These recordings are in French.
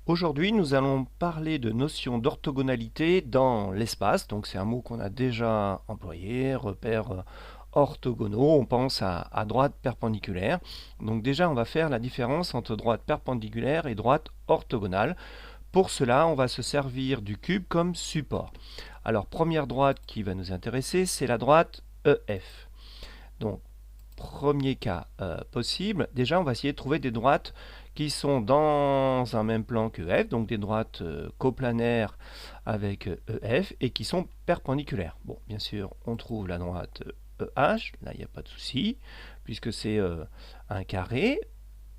Aujourd'hui, nous allons parler de notion d'orthogonalité dans l'espace. Donc, c'est un mot qu'on a déjà employé, repères orthogonaux. On pense à droite perpendiculaire. Donc, déjà, on va faire la différence entre droite perpendiculaire et droite orthogonale. Pour cela, on va se servir du cube comme support. Alors, première droite qui va nous intéresser, c'est la droite EF. Donc, premier cas possible, déjà on va essayer de trouver des droites qui sont dans un même plan que EF, donc des droites coplanaires avec EF et qui sont perpendiculaires. Bon, bien sûr, on trouve la droite EH, là il n'y a pas de souci, puisque c'est un carré,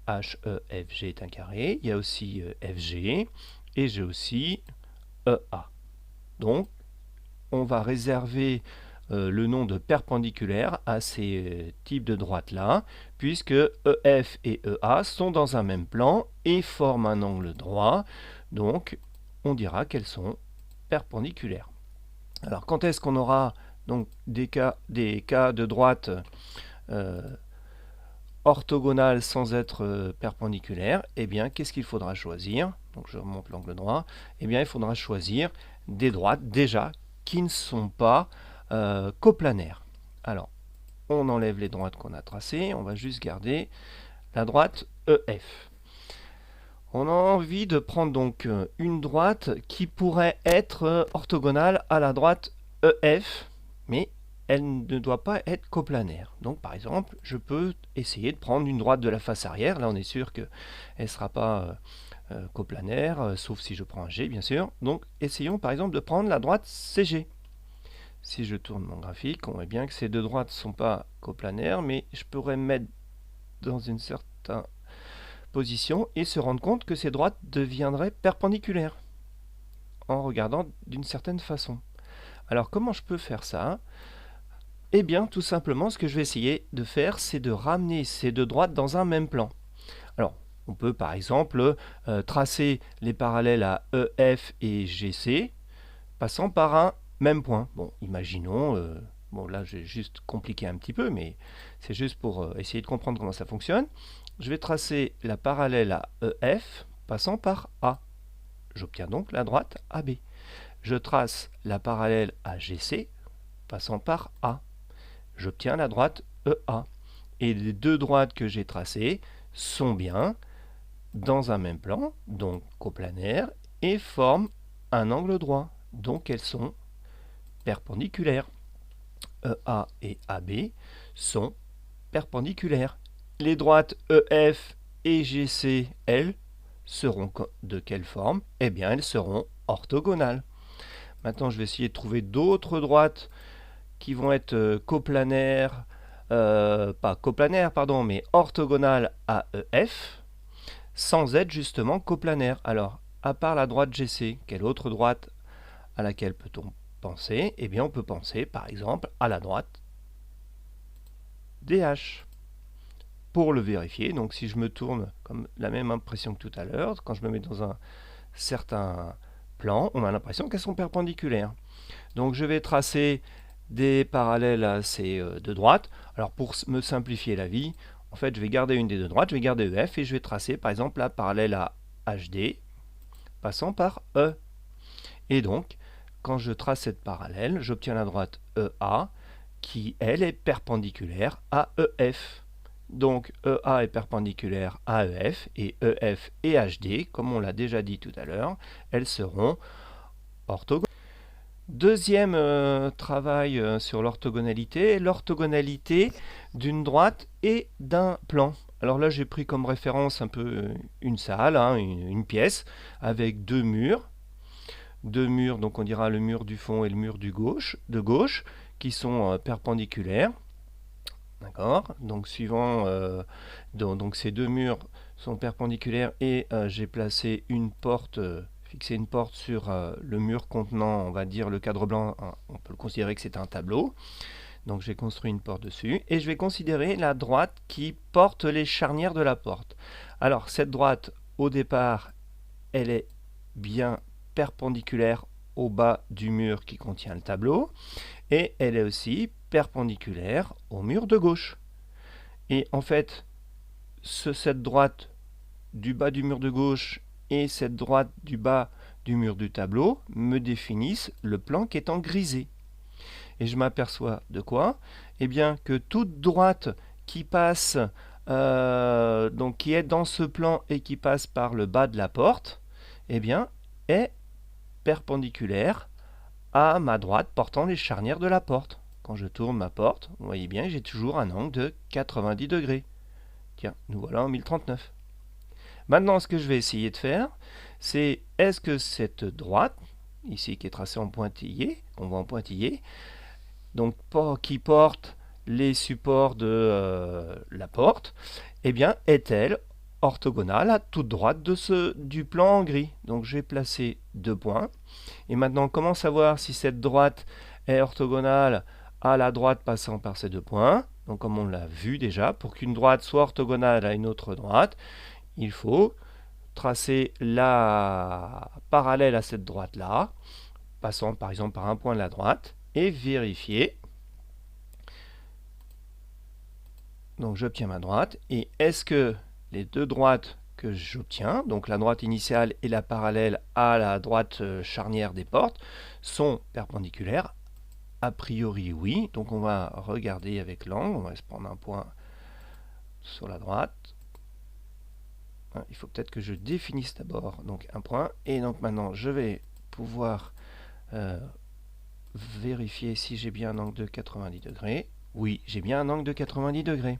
HEFG est un carré, il y a aussi FG, et j'ai aussi EA. Donc, on va réserver le nom de perpendiculaire à ces types de droites-là, puisque EF et EA sont dans un même plan et forment un angle droit, donc on dira qu'elles sont perpendiculaires. Alors quand est-ce qu'on aura donc des cas de droite orthogonale sans être perpendiculaire? Eh bien, qu'est-ce qu'il faudra choisir? Donc je remonte l'angle droit. Eh bien, il faudra choisir des droites déjà qui ne sont pas coplanaires. Alors, on enlève les droites qu'on a tracées, on va juste garder la droite EF. On a envie de prendre donc une droite qui pourrait être orthogonale à la droite EF, mais elle ne doit pas être coplanaire. Donc par exemple, je peux essayer de prendre une droite de la face arrière. Là, on est sûr qu'elle ne sera pas coplanaire, sauf si je prends un G, bien sûr. Donc essayons par exemple de prendre la droite CG. Si je tourne mon graphique, on voit bien que ces deux droites ne sont pas coplanaires, mais je pourrais me mettre dans une certaine position et se rendre compte que ces droites deviendraient perpendiculaires en regardant d'une certaine façon. Alors comment je peux faire ça? Eh bien, tout simplement, ce que je vais essayer de faire, c'est de ramener ces deux droites dans un même plan. Alors, on peut par exemple tracer les parallèles à EF et GC, passant par un même point. Bon, imaginons, bon là j'ai juste compliqué un petit peu, mais c'est juste pour essayer de comprendre comment ça fonctionne. Je vais tracer la parallèle à EF, passant par A. J'obtiens donc la droite AB. Je trace la parallèle à GC, passant par A. J'obtiens la droite EA. Et les deux droites que j'ai tracées sont bien dans un même plan, donc coplanaires, et forment un angle droit. Donc elles sont perpendiculaires. EA et AB sont perpendiculaires. Les droites EF et GC, elles, seront de quelle forme? Eh bien, elles seront orthogonales. Maintenant, je vais essayer de trouver d'autres droites qui vont être coplanaires, pas coplanaires, pardon, mais orthogonales à EF, sans être justement coplanaires. Alors, à part la droite GC, quelle autre droite à laquelle peut-on penser? Eh bien, on peut penser, par exemple, à la droite DH. Pour le vérifier, donc si je me tourne comme la même impression que tout à l'heure, quand je me mets dans un certain plan, on a l'impression qu'elles sont perpendiculaires. Donc je vais tracer des parallèles à ces deux droites. Alors pour me simplifier la vie, en fait je vais garder une des deux droites, je vais garder EF et je vais tracer par exemple la parallèle à HD passant par E. Et donc quand je trace cette parallèle, j'obtiens la droite EA qui elle est perpendiculaire à EF. Donc EA est perpendiculaire à EF et EF et HD, comme on l'a déjà dit tout à l'heure, elles seront orthogonales. Deuxième travail sur l'orthogonalité d'une droite et d'un plan. Alors là j'ai pris comme référence un peu une salle, hein, une pièce, avec deux murs, donc on dira le mur du fond et le mur de gauche, qui sont perpendiculaires. D'accord. Donc suivant, donc ces deux murs sont perpendiculaires et j'ai placé une porte, fixé une porte sur le mur contenant, on va dire, le cadre blanc. On peut le considérer que c'est un tableau. Donc j'ai construit une porte dessus et je vais considérer la droite qui porte les charnières de la porte. Alors cette droite, au départ, elle est bien perpendiculaire au bas du mur qui contient le tableau. Et elle est aussi perpendiculaire au mur de gauche. Et en fait, cette droite du bas du mur de gauche et cette droite du bas du mur du tableau me définissent le plan qui est en grisé. Et je m'aperçois de quoi? Eh bien que toute droite qui passe, donc qui est dans ce plan et qui passe par le bas de la porte, eh bien est perpendiculaire à ma droite portant les charnières de la porte. Quand je tourne ma porte, vous voyez bien, j'ai toujours un angle de 90 degrés. Tiens, nous voilà en 1039. Maintenant, ce que je vais essayer de faire, c'est est-ce que cette droite, ici qui est tracée en pointillé, qu'on voit en pointillé, donc qui porte les supports de la porte, eh bien, est-elle orthogonale à toute droite du plan en gris? Donc je vais placer 2 points. Et maintenant, comment savoir si cette droite est orthogonale à la droite passant par ces 2 points? Donc comme on l'a vu déjà, pour qu'une droite soit orthogonale à une autre droite, il faut tracer la parallèle à cette droite-là, passant par exemple par un point de la droite, et vérifier. Donc j'obtiens ma droite, et est-ce que les 2 droites que j'obtiens, donc la droite initiale et la parallèle à la droite charnière des portes, sont perpendiculaires? A priori oui, donc on va regarder avec l'angle, on va se prendre un point sur la droite. Il faut peut-être que je définisse d'abord donc un point, et donc maintenant je vais pouvoir vérifier si j'ai bien un angle de 90 degrés. Oui, j'ai bien un angle de 90 degrés.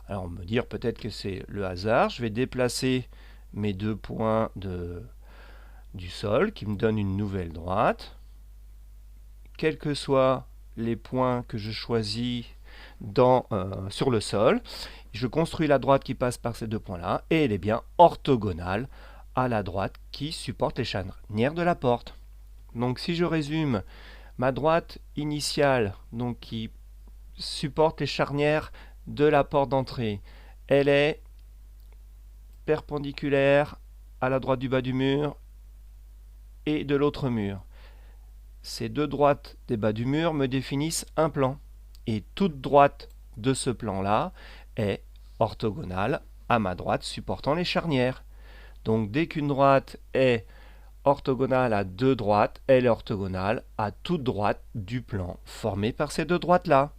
Alors on me dire peut-être que c'est le hasard, je vais déplacer mes 2 points du sol qui me donnent une nouvelle droite. Quels que soient les points que je choisis sur le sol, je construis la droite qui passe par ces 2 points-là, et elle est bien orthogonale à la droite qui supporte les charnières de la porte. Donc si je résume, ma droite initiale, donc qui supporte les charnières de la porte d'entrée, elle est perpendiculaire à la droite du bas du mur et de l'autre mur. Ces 2 droites des bas du mur me définissent un plan, et toute droite de ce plan-là est orthogonale à ma droite supportant les charnières. Donc dès qu'une droite est orthogonale à 2 droites, elle est orthogonale à toute droite du plan formé par ces 2 droites-là.